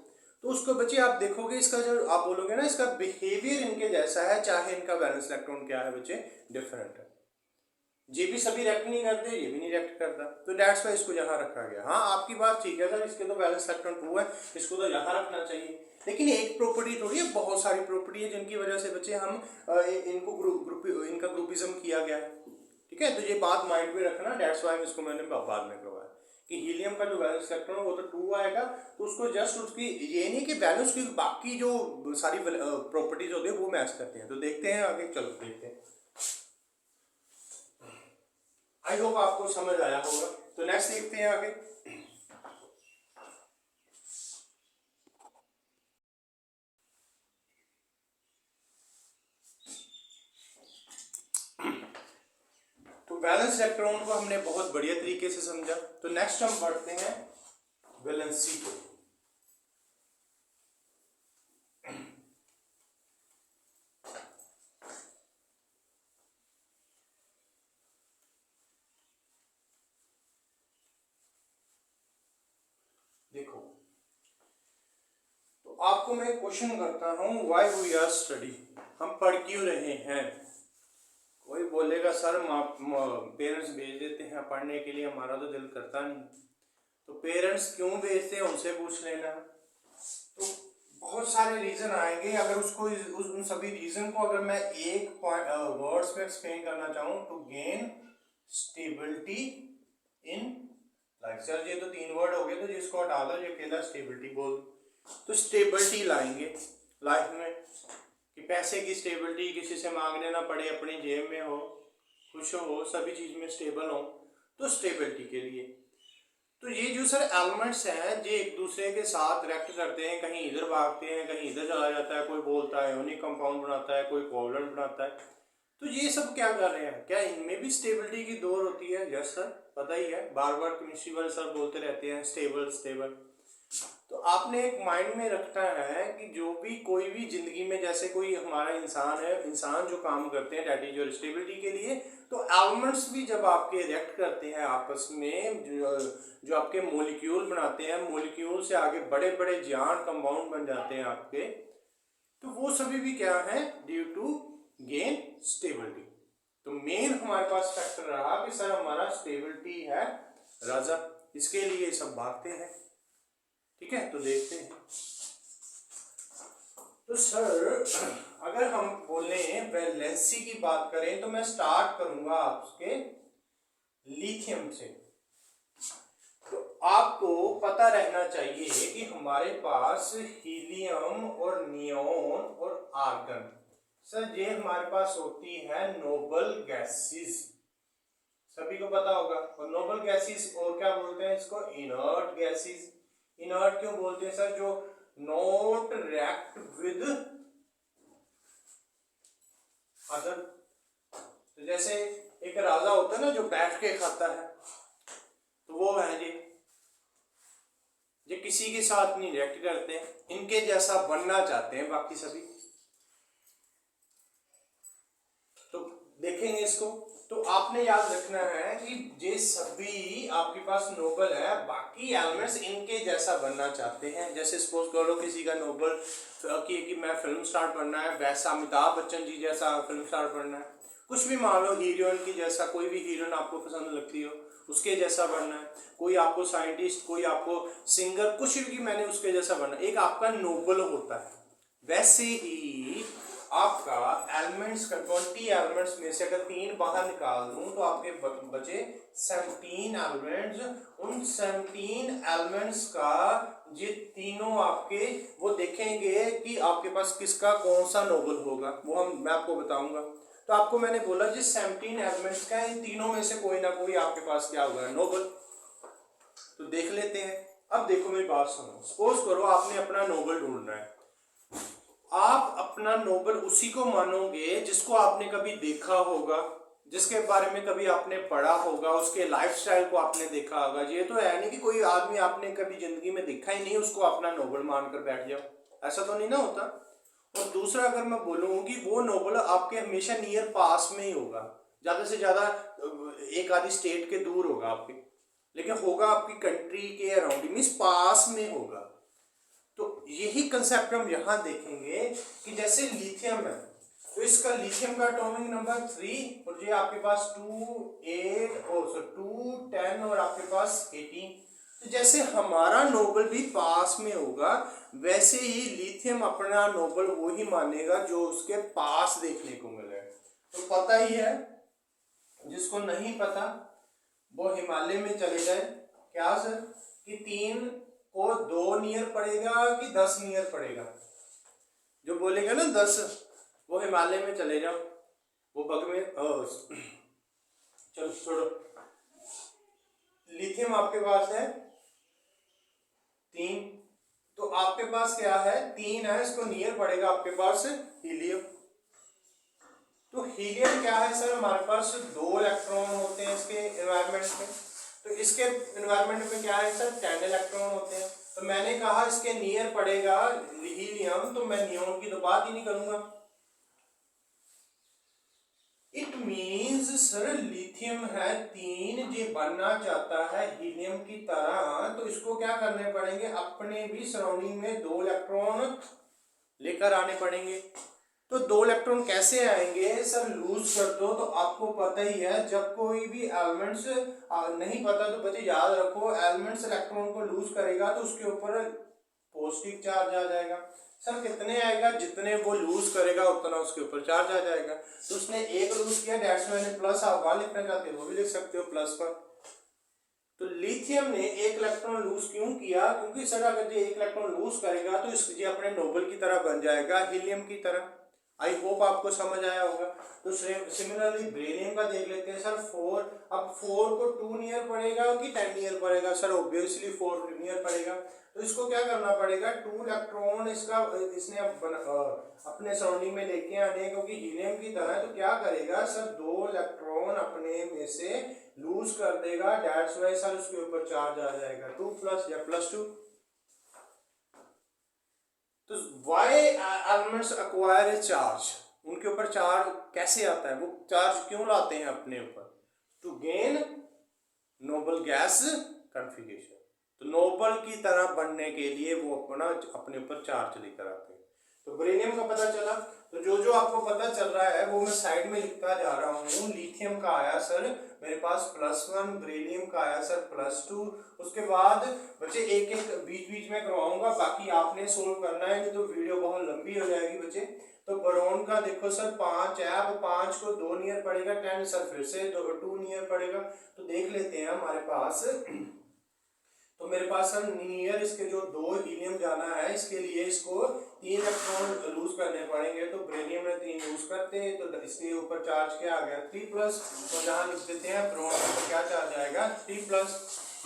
तो उसको बच्चे आप देखोगे इसका जो आप बोलोगे ना इसका बिहेवियर इनके जैसा है, चाहे इनका वैलेंस इलेक्ट्रॉन क्या है बच्चे डिफरेंट है। ये भी सभी रिएक्ट नहीं करते, ये भी नहीं रिएक्ट करता, तो दैट्स वाई इसको यहाँ रखा गया। हाँ आपकी बात ठीक है सर, इसके तो वैलेंस इलेक्ट्रॉन 2 है, इसको तो यहाँ रखना चाहिए। लेकिन एक प्रॉपर्टी थोड़ी है, बहुत सारी प्रॉपर्टी है जिनकी वजह से बच्चे हम इनको इनका ग्रुपिज्म किया गया है। ठीक है, तो ये बात माइंड में रखना, दैट्स वाई इसको मैंने बाद में करवाया कि हीलियम का जो वैलेंस इलेक्ट्रॉन वो तो 2 आएगा, तो उसको जस्ट उसकी ये नहीं कि वैलेंस की बाकी जो सारी प्रॉपर्टीज होती है वो मैच करते हैं। तो देखते हैं आगे, चलो देखते हैं। आई होप आपको समझ आया होगा। तो नेक्स्ट देखते हैं आगे। तो वैलेंस इलेक्ट्रॉन को हमने बहुत बढ़िया तरीके से समझा। तो नेक्स्ट हम बढ़ते हैं वैलेंसी को। देखो तो आपको मैं क्वेश्चन करता हूं, व्हाई वी आर स्टडी, हम पढ़ क्यों रहे हैं। कोई बोलेगा सर पेरेंट्स भेज देते हैं पढ़ने के लिए, हमारा तो दिल करता नहीं। तो पेरेंट्स क्यों भेजते हैं उनसे पूछ लेना। तो बहुत सारे रीजन आएंगे, अगर उसको उन सभी रीजन को अगर मैं एक वर्ड्स में एक्सप्लेन करना चाहूँ, to gain stability in life. Sir ये तो 3 वर्ड हो गए, तो जिसको हटा दो, ये अकेला स्टेबिलिटी बोल। तो स्टेबिलिटी लाएंगे लाइफ में कि पैसे की स्टेबिलिटी, किसी से मांगने ना पड़े, अपनी जेब में हो, खुश हो, सभी चीज में स्टेबल हो। तो स्टेबिलिटी के लिए तो ये जो सर एलिमेंट्स हैं ये एक दूसरे के साथ रिएक्ट करते हैं, कहीं इधर भागते हैं, कहीं इधर चला जाता है, कोई बोलता है यूनिक कंपाउंड बनाता है, कोई कोवलेंट बनाता है। तो ये सब क्या कर रहे हैं, क्या इनमें भी स्टेबिलिटी की दौड़ होती है। यस सर, पता ही है, बार बार केमिस्ट्री वाले सर बोलते रहते हैं स्टेबल स्टेबल। तो आपने एक माइंड में रखना है कि जो भी कोई भी जिंदगी में, जैसे कोई हमारा इंसान है, इंसान जो काम करते हैं दैट इज योर स्टेबिलिटी के लिए, तो एलिमेंट्स भी जब आपके रिएक्ट करते हैं आपस में, जो आपके मोलिक्यूल बनाते हैं, मोलिक्यूल से आगे बड़े बड़े जान कंपाउंड बन जाते हैं आपके, तो वो सभी भी क्या है, ड्यू टू गेन स्टेबिलिटी। तो मेन हमारे पास फैक्टर रहा कि सर हमारा स्टेबिलिटी है राजा, इसके लिए सब भागते हैं। ठीक है, तो देखते हैं। तो सर अगर हम बोले वैलेंसी की बात करें तो मैं स्टार्ट करूंगा आपके लिथियम से। तो आपको पता रहना चाहिए कि हमारे पास हीलियम और नियोन और आर्गन, सर ये हमारे पास होती है नोबल गैसेस, सभी को पता होगा। और नोबल गैसेस और क्या बोलते हैं इसको, इनर्ट गैसेस। इनर्ट क्यों बोलते हैं सर, जो नॉट रिएक्ट विद अदर। तो जैसे एक राजा होता है ना जो बैठ के खाता है, तो वो है ये किसी के साथ नहीं रिएक्ट करते, इनके जैसा बनना चाहते हैं बाकी सभी। तो देखेंगे इसको। तो आपने याद रखना है कि ये सभी आपके पास नोबल है, बाकी एलिमेंट्स इनके जैसा बनना चाहते हैं। जैसे सपोज करो किसी का नोबल कि मैं फिल्म स्टार बनना है, वैसा अमिताभ बच्चन जी जैसा फिल्म स्टार बनना है। कुछ भी मान लो, हीरोइन की जैसा, कोई भी हीरोइन आपको पसंद लगती हो उसके जैसा बनना है। कोई आपको साइंटिस्ट, कोई आपको सिंगर, कुछ भी मैंने उसके जैसा बनना, एक आपका नोबल होता है। वैसे ही आपका एलिमेंट्स का 20 एलिमेंट्स में से अगर 3 बाहर निकाल दूं तो आपके बचे 17 एलिमेंट्स। उन 17 एलिमेंट्स का ये तीनों आपके वो देखेंगे कि आपके पास किसका कौन सा नोबल होगा, वो मैं आपको बताऊंगा। तो आपको मैंने बोला जी 17 एलिमेंट्स का इन तीनों में से कोई ना कोई आपके पास क्या होगा, नोबल। तो देख लेते हैं। अब देखो मेरी बात सुनो, सपोज करो आपने अपना नोबल ढूंढना है। आप अपना नोबल उसी को मानोगे जिसको आपने कभी देखा होगा, जिसके बारे में कभी आपने पढ़ा होगा, उसके लाइफस्टाइल को आपने देखा होगा। ये तो है नहीं कि कोई आदमी आपने कभी जिंदगी में देखा ही नहीं उसको अपना नोबल मानकर बैठ जाओ, ऐसा तो नहीं ना होता। और दूसरा अगर मैं बोलूँ कि वो नोबल आपके हमेशा नियर पास में ही होगा, ज्यादा से ज्यादा एक आधी स्टेट के दूर होगा आपके, लेकिन होगा आपकी कंट्री के अराउंड, मीन्स पास में होगा। तो यही कंसेप्ट हम यहां देखेंगे कि जैसे लिथियम है, तो इसका लिथियम का एटॉमिक नंबर 3 और ये आपके पास 2 8 और 2 10 और आपके पास 18। तो जैसे हमारा नोबल भी पास में होगा, वैसे ही लिथियम अपना नोबल वो ही मानेगा जो उसके पास देखने को मिले। तो पता ही है, जिसको नहीं पता वो हिमालय में चले जाए। क्या सर कि 3 को 2 नियर पड़ेगा कि 10 नियर पड़ेगा, जो बोलेगा ना 10 वो हिमालय में चले जाओ, वो बग में चलो छोड़ो। लिथियम आपके पास है 3, तो आपके पास क्या है 3 है, इसको नियर पड़ेगा आपके पास हीलियम। तो हीलियम क्या है सर, हमारे पास 2 इलेक्ट्रॉन होते हैं इसके एनवायरनमेंट में। तो इसके एनवायरनमेंट में क्या है सर 10 इलेक्ट्रॉन होते हैं। तो मैंने कहा इसके नियर पड़ेगा हीलियम, तो मैं नियोन की तो बात ही नहीं करूंगा। इट मींस सर लिथियम है 3, ये बनना चाहता है हीलियम की तरह, तो इसको क्या करने पड़ेंगे, अपने भी सराउंडिंग में 2 इलेक्ट्रॉन लेकर आने पड़ेंगे। तो 2 इलेक्ट्रॉन कैसे आएंगे सर, लूज कर दो। तो आपको पता ही है जब कोई भी एलिमेंट्स नहीं पता तो बच्चे याद रखो, एलिमेंट्स इलेक्ट्रॉन को लूज करेगा तो उसके ऊपर पॉजिटिव चार्ज आ जाएगा। सर कितने आएगा, जितने वो लूज करेगा उतना उसके ऊपर चार्ज आ जाएगा। तो उसने 1 लूज किया, दैट्स मैंने प्लस, आप 1 लिखना चाहते हो वो भी लिख सकते हो प्लस पर। तो लिथियम ने 1 इलेक्ट्रॉन लूज क्यों किया, क्योंकि सर अगर ये 1 इलेक्ट्रॉन लूज करेगा तो ये अपने नोबल की तरह बन जाएगा, हीलियम की तरह। आई होप आपको समझ आया होगा। तो सिमिलरली बेरिलियम का देख लेते हैं सर 4। अब 4 को 2 नियर पड़ेगा कि 10 नियर पड़ेगा, सर ऑब्वियसली 4 नियर पड़ेगा। तो इसको क्या करना पड़ेगा, 2 इलेक्ट्रॉन इसने अपने सराउंडिंग में लेके आने, क्योंकि हीलियम की तरह। तो क्या करेगा सर 2 इलेक्ट्रॉन अपने में से लूज कर देगा, दैट्स व्हाई सर उसके ऊपर चार्ज आ जाएगा 2 प्लस या +2। तो why elements acquire a charge, उनके ऊपर चार्ज कैसे आता है, वो चार्ज क्यों लाते हैं अपने ऊपर, to gain noble gas configuration. तो नोबल की तरह बनने के लिए वो अपने ऊपर चार्ज लेकर आते हैं। तो बेरिलियम का पता चला। तो जो जो आपको पता चल रहा है वो मैं साइड में लिखता जा रहा हूँ। लिथियम का आया सर मेरे पास +1, बेरिलियम का आया सर +2। उसके बाद बच्चे एक एक बीच बीच में करवाऊंगा, बाकी आपने सोल्व करना है, नहीं तो वीडियो बहुत लंबी हो जाएगी बच्चे। तो बोरॉन का देखो सर 5 है, अब 5 को 2 नियर पड़ेगा, 10 सर फिर से 2 नियर पड़ेगा। तो देख लेते हैं हमारे पास। तो मेरे पास सर नियर इसके जो 2 हीलियम जाना है, इसके लिए इसको 3 इलेक्ट्रॉन लूज करने पड़ेंगे। तो बेरिलियम में 3 लूज करते हैं, तो इसके ऊपर चार्ज क्या आ गया 3+। तो यहाँ लिख देते हैं बोरॉन पर क्या चार्ज आएगा 3+।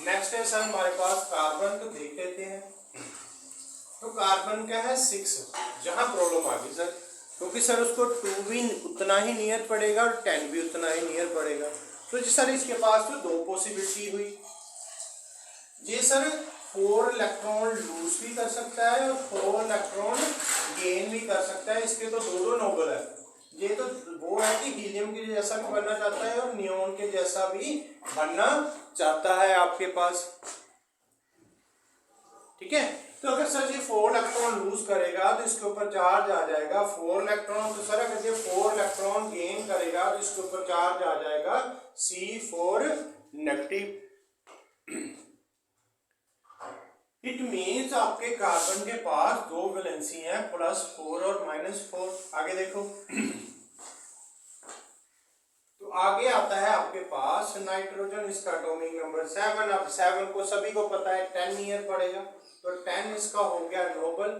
नेक्स्ट है सर हमारे पास कार्बन, तो देख लेते हैं। तो कार्बन का है 6, जहाँ प्रॉब्लम आ गई सर, क्योंकि सर उसको 2 भी उतना ही नियर पड़ेगा और 10 भी उतना ही नियर पड़ेगा। तो जी सर इसके पास तो 2 पॉसिबिलिटी हुई। ये सर 4 इलेक्ट्रॉन लूज भी कर सकता है और 4 इलेक्ट्रॉन गेन भी कर सकता है। इसके तो दो नोबल है। ये तो वो है कि हीलियम के जैसा भी बनना चाहता है और नियोन के जैसा भी बनना चाहता है आपके पास, ठीक है। तो अगर सर ये 4 इलेक्ट्रॉन लूज करेगा तो इसके ऊपर चार्ज आ जाएगा 4 इलेक्ट्रॉन। तो सर अगर ये 4 इलेक्ट्रॉन गेन करेगा तो इसके ऊपर चार्ज आ जाएगा C4 नेगेटिव। इट मीन्स आपके कार्बन के पास 2 वैलेंसी हैं, +4 और -4। आगे देखो। तो आगे आता है आपके पास नाइट्रोजन, इसका एटॉमिक नंबर 7। अब 7 को सभी को पता है 10 नियर पड़ेगा, तो 10 इसका हो गया नोबल।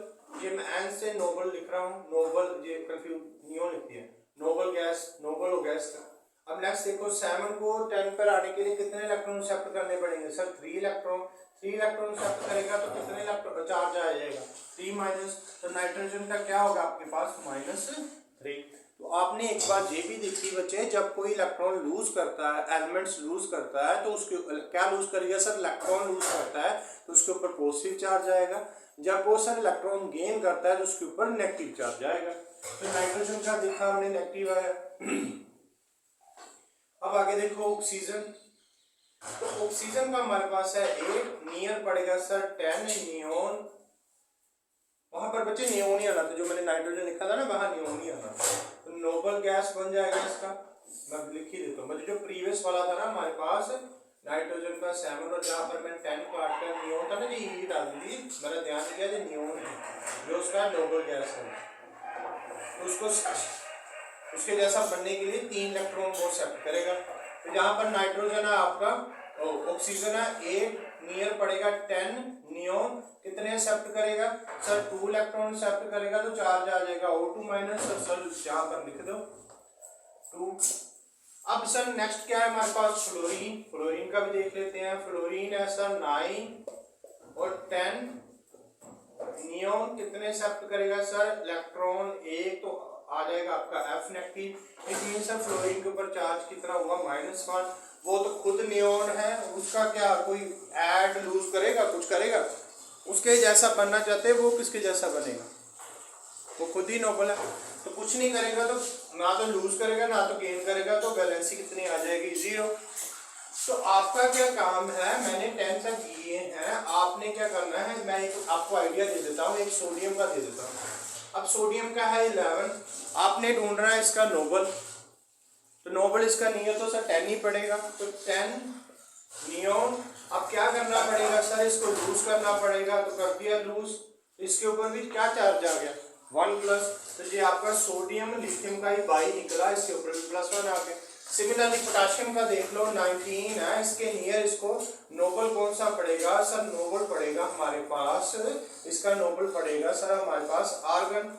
ये मैं एन से नोबल लिख रहा हूँ, नोबल ये कंफ्यूज नियो लिखती है, नोबल गैस, नोबल हो गया इसका। अब नेक्स्ट देखो 7 को 10 पर आने के लिए कितने इलेक्ट्रॉन एक्सेप्ट करने पड़ेंगे सर 3 इलेक्ट्रॉन। 3 इलेक्ट्रॉन एक्सेप्ट करेगा तो कितने इलेक्ट्रॉन चार्ज आ जाएगा 3-। तो नाइट्रोजन का क्या होगा आपके पास -3। तो आपने एक बात ये भी देखी बच्चे, जब कोई इलेक्ट्रॉन लूज करता है, एलिमेंट्स लूज करता है, तो उसके क्या लूज करेगा सर, इलेक्ट्रॉन लूज करता है तो उसके ऊपर पॉजिटिव चार्ज आएगा। जब वो सर इलेक्ट्रॉन गेन करता है तो उसके ऊपर नेगेटिव चार्ज आएगा। तो नाइट्रोजन का देखा हमने नेगेटिव आया। अब आगे देखो ऑक्सीजन। तो ऑक्सीजन का हमारे पास है 8 नियर पड़ेगा सर 10 नियोन। वहां पर बच्चे नियोन ही आना था, जो मैंने नाइट्रोजन लिखा था ना वहां नियोन ही आना था। तो नोबल गैस बन जाएगा इसका, मैं लिख ही देता हूँ। मतलब जो प्रीवियस वाला था ना हमारे पास नाइट्रोजन का 7 और जहाँ पर मैंने 10 काट कर नियोन था ना, ये ई डाल दी, मैंने ध्यान दिया जो नियोन है जो उसका नोबल गैस है। तो उसको उसके जैसा बनने के लिए 3 इलेक्ट्रॉन को एक्सेप्ट करेगा। तो जहाँ पर नाइट्रोजन है आपका, ऑक्सीजन है 8 नियर पड़ेगा 10 नियोन, कितने एक्सेप्ट करेगा सर 2 इलेक्ट्रॉन एक्सेप्ट करेगा, तो चार्ज आ जाएगा O2-। सर यहाँ पर लिख दो 2। अब सर नेक्स्ट क्या है हमारे पास, फ्लोरीन। फ्लोरीन का भी देख लेते हैं। फ्लोरीन है सर 9 और 10 नियोन, कितने एक्सेप्ट करेगा सर इलेक्ट्रॉन 1, तो आ जाएगा आपका F negative. It mean sir fluorine के ऊपर चार्ज कितना हुआ -1। वो तो खुद नियोन है, उसका क्या कोई ऐड लूज करेगा, कुछ करेगा, उसके जैसा बनना चाहते हैं, वो किसके जैसा बनेगा, वो खुद ही नोबल है, तो कुछ नहीं करेगा, तो ना तो लूज करेगा ना तो गेन करेगा, तो वैलेंसी कितनी आ जाएगी 0। तो आपका क्या काम है, मैंने 10 तक दिए हैं, आपने क्या करना है, मैं एक आपको आइडिया दे देता हूँ, एक सोडियम का दे देता हूँ। अब सोडियम का है 11, आपने ढूंढना है इसका नोबल। तो नोबल इसका नहीं है तो सर 10 ही पड़ेगा, तो 10 नियोन। अब क्या करना पड़ेगा सर, इसको लूज करना पड़ेगा, तो कर दिया लूज। इसके ऊपर भी क्या चार्ज आ गया 1+। तो ये आपका सोडियम लिथियम का ही बाई निकला, इसके ऊपर भी +1 आ गया। सिमिलरली पोटाशियम का देख लो 19 है, इसके नियर इसको नोबल कौन सा पड़ेगा सर, नोबल पड़ेगा हमारे पास, इसका नोबल पड़ेगा सर हमारे पास आर्गन,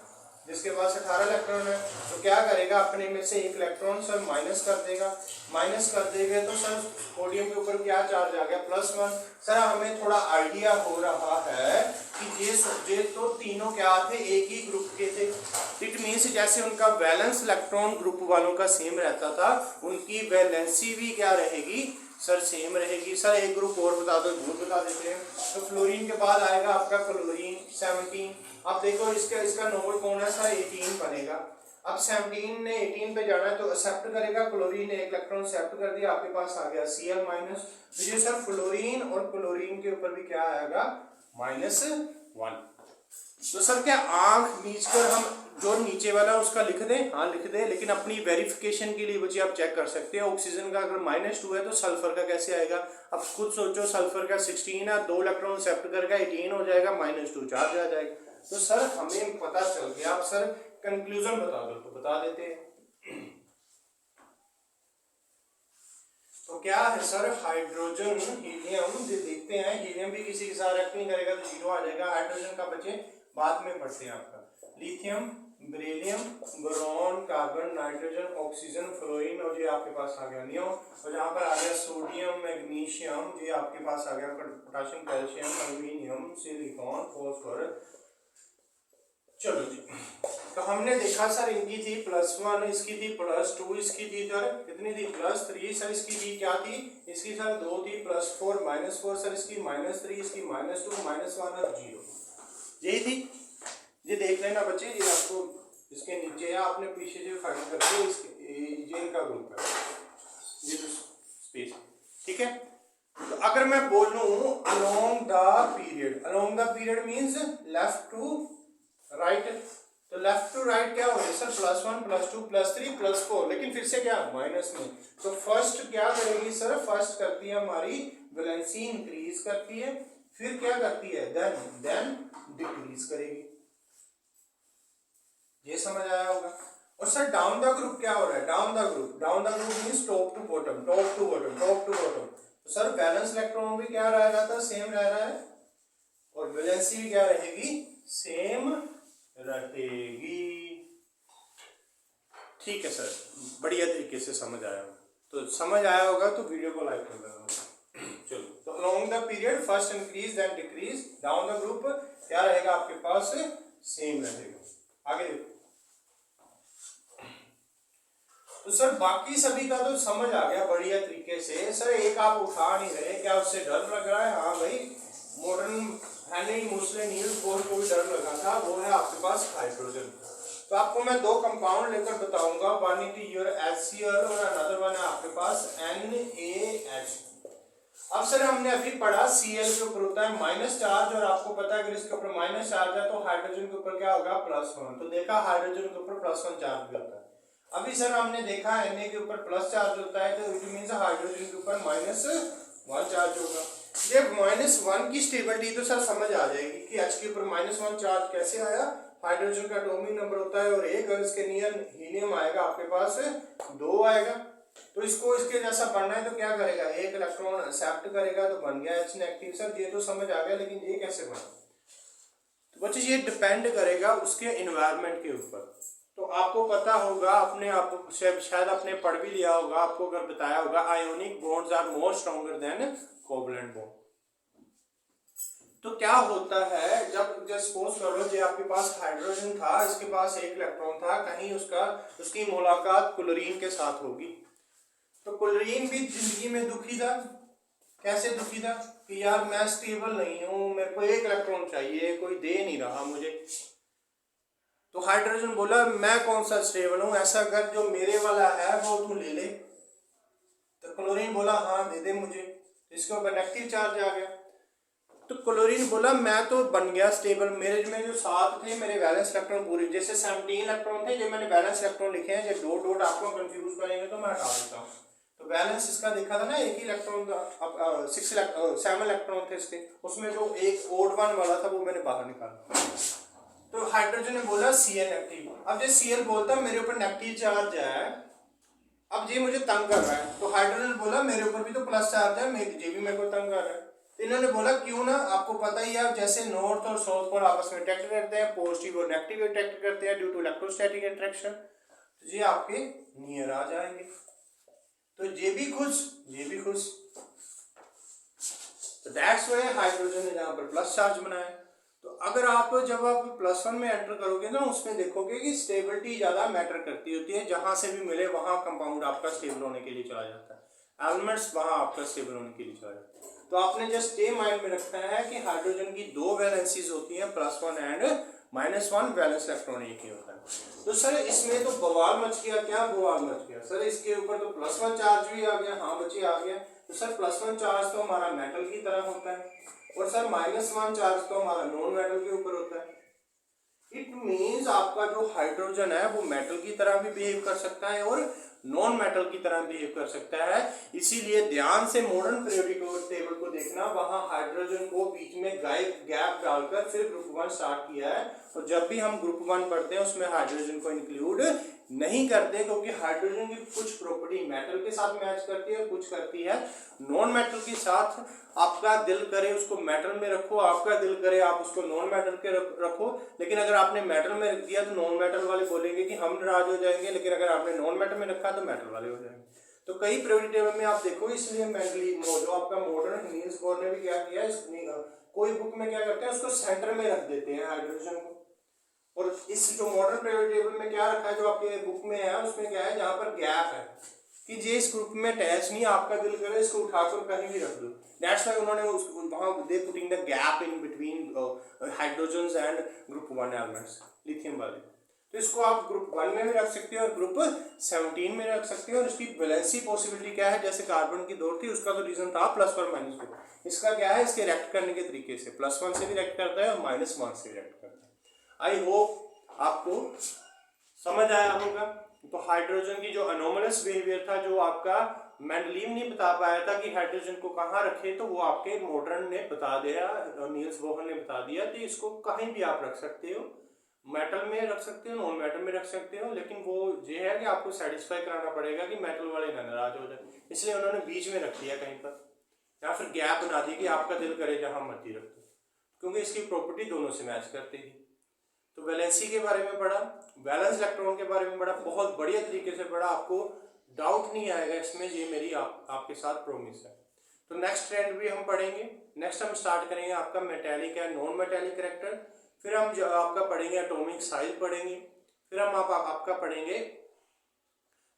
जिसके पास 18 इलेक्ट्रॉन है। तो क्या करेगा, अपने में से 1 इलेक्ट्रॉन सर माइनस कर देगा, माइनस कर देंगे तो सर सोडियम के ऊपर क्या चार्ज आ गया +1। सर हमें थोड़ा आइडिया हो रहा है कि ये तो तीनों क्या थे, एक ही ग्रुप के थे। इट मीन्स जैसे उनका वैलेंस इलेक्ट्रॉन ग्रुप वालों का सेम रहता था, उनकी वैलेंसी भी क्या रहेगी सर, सेम रहेगी। सर एक ग्रुप और बता दो, ग्रुप बता देते हैं। तो फ्लोरीन के बाद आएगा आपका क्लोरीन 17। अब देखो इसका नोबल कौन है सर, 18 बनेगा। अब 17 ने 18 पे जाना है तो एक्सेप्ट करेगा, क्लोरीन ने 1 इलेक्ट्रॉन एक्सेप्ट कर दिया, आपके पास आ गया Cl-। तो ये सर फ्लोरीन और क्लोरीन के ऊपर भी क्या आएगा -1। तो सर क्या आंख मीच कर हम जो नीचे वाला उसका लिख दें? हाँ लिख दें, लेकिन अपनी वेरिफिकेशन के लिए बच्चे आप चेक कर सकते हैं। ऑक्सीजन का अगर -2 है तो सल्फर का कैसे आएगा? अब खुद सोचो, सल्फर का 16 है, 2 इलेक्ट्रॉन एक्सेप्ट करके 18 हो जाएगा, -2 चार्ज आ जाएगा। तो सर हमें पता चल गया। अब सर कंक्लूजन बता दो, तो बता देते हैं। तो क्या है सर, हाइड्रोजन हीलियम जो देखते हैं, हीलियम भी किसी के साथ रिएक्ट नहीं करेगा तो 0 आ जाएगा। हाइड्रोजन का बचे बाद में पढ़ते हैं आपका lithium, beryllium, boron, carbon, nitrogen, oxygen, fluorine, और ये आपके पास आ गया नियोन। और जहाँ पर आ गया सोडियम, मैग्नीशियम, ये आपके पास आ गया potassium, calcium, aluminium, silicon, phosphorus. चलो जी, तो हमने देखा सर इनकी थी +1, इसकी थी +2, इसकी थी सर कितनी थी +3, सर इसकी थी क्या थी, इसकी सर 2 थी, +4 -4, सर इसकी -3, इसकी -2, -1 और 0, यही थी। ये देख लेना बच्चे, ये आपको इसके नीचे या आपने पीछे जो फाइंड करके ये इनका ग्रुप है, ये जो स्पेस, ठीक है। तो अगर मैं बोलूं along the period means left to right, तो लेफ्ट टू राइट क्या हो रहा है सर, +1 +2 +3 +4, लेकिन फिर से क्या माइनस में। तो फर्स्ट क्या करेगी सर, फर्स्ट करती है हमारी वैलेंसी इंक्रीज करती है, फिर क्या करती है देन डिक्रीज करेगी। ये समझ आया होगा। और सर डाउन द ग्रुप क्या हो रहा है, down the group means top to bottom. तो सर बैलेंस इलेक्ट्रॉन भी क्या रहेगा था, सेम रह रहा है, और वैलेंसी भी क्या रहेगी, सेम रहेगी। ठीक है सर, बढ़िया तरीके से समझ आया होगा। तो समझ आया होगा तो वीडियो को लाइक कर देना। चलो, तो along the period first increase then decrease, down the group क्या रहेगा आपके पास, सेम रहेगा। आगे देखो। तो सर बाकी सभी का तो समझ आ गया बढ़िया तरीके से। सर एक आप उठा नहीं रहे, क्या उससे डर लग रहा है? हाँ भाई, modern Henry Mosle Niels Bohr को भी डर लगा था, वो है आपके पास हाइड्रोजन। तो आपको मैं 2 कंपाउंड लेकर बताऊंगा, वन इज योर HCl और अनदर वन है आपके पास NaH। अब सर हमने अभी पढ़ा Cl के ऊपर होता है माइनस चार्ज, और आपको पता है अगर इसके ऊपर माइनस चार्ज है तो हाइड्रोजन के ऊपर क्या होगा, +1। तो देखा हाइड्रोजन के ऊपर +1 चार्ज भी होता है। अभी सर हमने देखा Na के ऊपर प्लस चार्ज होता है, तो इट मींस हाइड्रोजन के ऊपर -1 चार्ज होगा। जब -1 की स्टेबिलिटी तो सर समझ आ जाएगी कि H के ऊपर -1 चार्ज कैसे आया। हाइड्रोजन का एटॉमिक नंबर होता है और 1, और इसके नियर हीलियम आएगा आपके पास 2 आएगा। तो इसको इसके जैसा बनना है तो क्या करेगा, 1 इलेक्ट्रॉन एक्सेप्ट करेगा तो बन गया H नेगेटिव। सर ये तो समझ आ गया, लेकिन ये कैसे बना? तो बच्चे ये डिपेंड करेगा उसके एनवायरनमेंट के ऊपर। तो आपको पता होगा, अपने आप शायद आपने पढ़ भी लिया होगा, आपको अगर बताया होगा, ionic bonds are more stronger than covalent bond. तो क्या होता है, जब सपोज करो जो आपके पास हाइड्रोजन था, इसके पास 1 इलेक्ट्रॉन था, कहीं उसकी मुलाकात क्लोरीन के साथ होगी, तो क्लोरीन भी जिंदगी में दुखी था। कैसे दुखी था कि यार मैं स्टेबल नहीं हूं, मेरे को 1 इलेक्ट्रॉन चाहिए, कोई दे नहीं रहा मुझे। तो हाइड्रोजन बोला मैं कौन सा स्टेबल हूं, ऐसा कर जो मेरे वाला है वो तू ले ले। तो क्लोरीन बोला हाँ दे दे मुझे, तो इसके ऊपर नेगेटिव चार्ज आ गया। तो क्लोरीन बोला मैं तो बन गया स्टेबल, मेरे में जो 7 थे मेरे वैलेंस इलेक्ट्रॉन पूरे, जैसे 17 इलेक्ट्रॉन थे जो मैंने वैलेंस इलेक्ट्रॉन लिखे हैं, जो डॉट डॉट आपको कंफ्यूज करेंगे तो मैं हटा देता हूँ। तो बैलेंस इसका देखा था ना, 1 ही इलेक्ट्रॉन था, 7 इलेक्ट्रॉन थे इसके, उसमें जो एक ओड वन वाला था वो मैंने बाहर निकाला। तो हाइड्रोजन ने बोला Cl नेगेटिव। अब जो Cl बोलता मेरे ऊपर नेगेटिव चार्ज है, अब ये मुझे तंग कर रहा है, तो हाइड्रोजन ने बोला मेरे ऊपर भी तो प्लस चार्ज है, ये भी मेरे को तंग कर रहा है। तो इन्होंने बोला क्यों ना, आपको पता ही है जैसे नॉर्थ और साउथ पोल आपस में अट्रैक्ट करते हैं, पॉजिटिव और नेगेटिव अट्रैक्ट करते हैं ड्यू टू इलेक्ट्रोस्टैटिक अट्रैक्शन, तो ये आपके नियर आ जाएंगे। तो ये भी खुश। तो दैट्स व्हाई हाइड्रोजन ने यहाँ पर प्लस चार्ज बनाया। तो अगर आप जब आप +1 में एंटर करोगे ना, उसमें देखोगे कि स्टेबिलिटी ज़्यादा मैटर करती होती है, जहाँ से भी मिले वहाँ कंपाउंड आपका स्टेबल होने के लिए चला जाता है, एलिमेंट्स वहाँ आपका स्टेबल होने के लिए चला जाता है। तो आपने जस्ट ये माइंड में रखना है कि हाइड्रोजन की 2 वैलेंसीज होती हैं, +1 एंड -1, वैलेंस इलेक्ट्रॉन एक ही होता है। तो सर इसमें तो बवाल मच गया, क्या बवाल मच गया सर, इसके ऊपर तो +1 चार्ज भी आ गया। हाँ बच्चे आ गया। तो सर +1 चार्ज तो हमारा मेटल की तरह होता है, और सर -1 चार्ज तो हमारा नॉन मेटल के ऊपर होता है। मीन्स आपका जो हाइड्रोजन है वो मेटल की तरह भी बिहेव कर सकता है और नॉन मेटल की तरह बिहेव कर सकता है। इसीलिए ध्यान से मॉडर्न पीरियोडिक टेबल को देखना, वहां हाइड्रोजन को बीच में गैप डालकर फिर ग्रुप 1 स्टार्ट किया है। और जब भी हम ग्रुप 1 पढ़ते हैं उसमें हाइड्रोजन को इंक्लूड नहीं करते, क्योंकि हाइड्रोजन की कुछ प्रॉपर्टी मेटल के साथ मैच करती है, कुछ करती है नॉन मेटल के साथ। आपका दिल करे उसको मेटल में रखो, आपका दिल करे आप उसको नॉन मेटल के रखो, लेकिन अगर आपने मेटल में रख दिया तो नॉन मेटल वाले बोलेंगे कि हम नाराज हो जाएंगे, लेकिन अगर आपने नॉन मेटल में रखा तो मेटल वाले हो जाएंगे। तो कई पीरियोडिक टेबल में आप देखो, इसलिए मेटली जो आपका मॉडर्न नील्स बोर ने भी क्या किया, कोई बुक में क्या करते हैं उसको सेंटर में रख देते हैं हाइड्रोजन को। और इस जो मॉडर्न पीरियोडिक टेबल में क्या रखा है जो आपके बुक में है, उसमें क्या है, जहां पर गैप है कि ये इस ग्रुप में अटैच नहीं, आपका दिल करे इसको उठाकर कहीं भी रख दो। दैट्स व्हाई उन्होंने वहां दे putting the gap in between hydrogens and group 1 elements, lithium वाले। तो इसको आप ग्रुप 1 में भी रख सकते हो और ग्रुप 17 में रख सकते हो। और इसकी वैलेंसी पॉसिबिलिटी क्या है, जैसे कार्बन की दौड़ थी उसका तो रीजन था +1 -2, इसका क्या है, इसके रिएक्ट करने के तरीके से +1 से भी रिएक्ट करता है और -1 से रिएक्ट करता है। आई होप आपको समझ आया होगा। तो हाइड्रोजन की जो अनोमलस बिहेवियर था, जो आपका मेंडलीव नहीं बता पाया था कि हाइड्रोजन को कहाँ रखे, तो वो आपके मॉडर्न ने बता दिया, नील्स बोहर ने बता दिया। तो इसको कहीं भी आप रख सकते हो, मेटल में रख सकते हो, नॉन मेटल में रख सकते हो, लेकिन वो ये है कि आपको सेटिस्फाई कराना पड़ेगा कि मेटल वाले ना नाराज हो जाए, इसलिए उन्होंने बीच में रख दिया कहीं पर, या फिर गैप बना दी कि आपका दिल करे जहां मर्जी रख दो, क्योंकि इसकी प्रॉपर्टी दोनों से मैच करती थी। तो वैलेंसी के बारे में पढ़ा, वैलेंस इलेक्ट्रॉन के बारे में पढ़ा, बहुत बढ़िया तरीके से पढ़ा, आपको डाउट नहीं आएगा इसमें, ये मेरी आपके साथ प्रॉमिस है। तो नेक्स्ट ट्रेंड भी हम पढ़ेंगे। नेक्स्ट हम स्टार्ट करेंगे आपका मेटेलिक है नॉन मेटेलिक कैरेक्टर, फिर हम आपका पढ़ेंगे एटॉमिक साइज पढ़ेंगे, फिर हम आपका पढ़ेंगे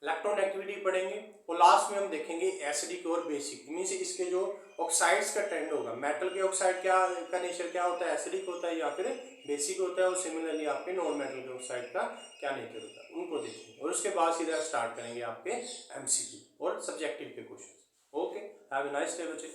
इलेक्ट्रॉन एक्टिविटी पढ़ेंगे, और लास्ट में हम देखेंगे एसिडिक और बेसिक, मीन्स इसके जो ऑक्साइड्स का ट्रेंड होगा, मेटल के ऑक्साइड क्या का नेचर क्या होता है, एसिडिक होता है या फिर बेसिक होता है, और सिमिलरली आपके नॉन मेटल के ऑक्साइड का क्या नेचर होता है, उनको देखेंगे। और उसके बाद सीधा स्टार्ट करेंगे आपके एमसीक्यू और सब्जेक्टिव के question. Okay, have a nice day बच्चे।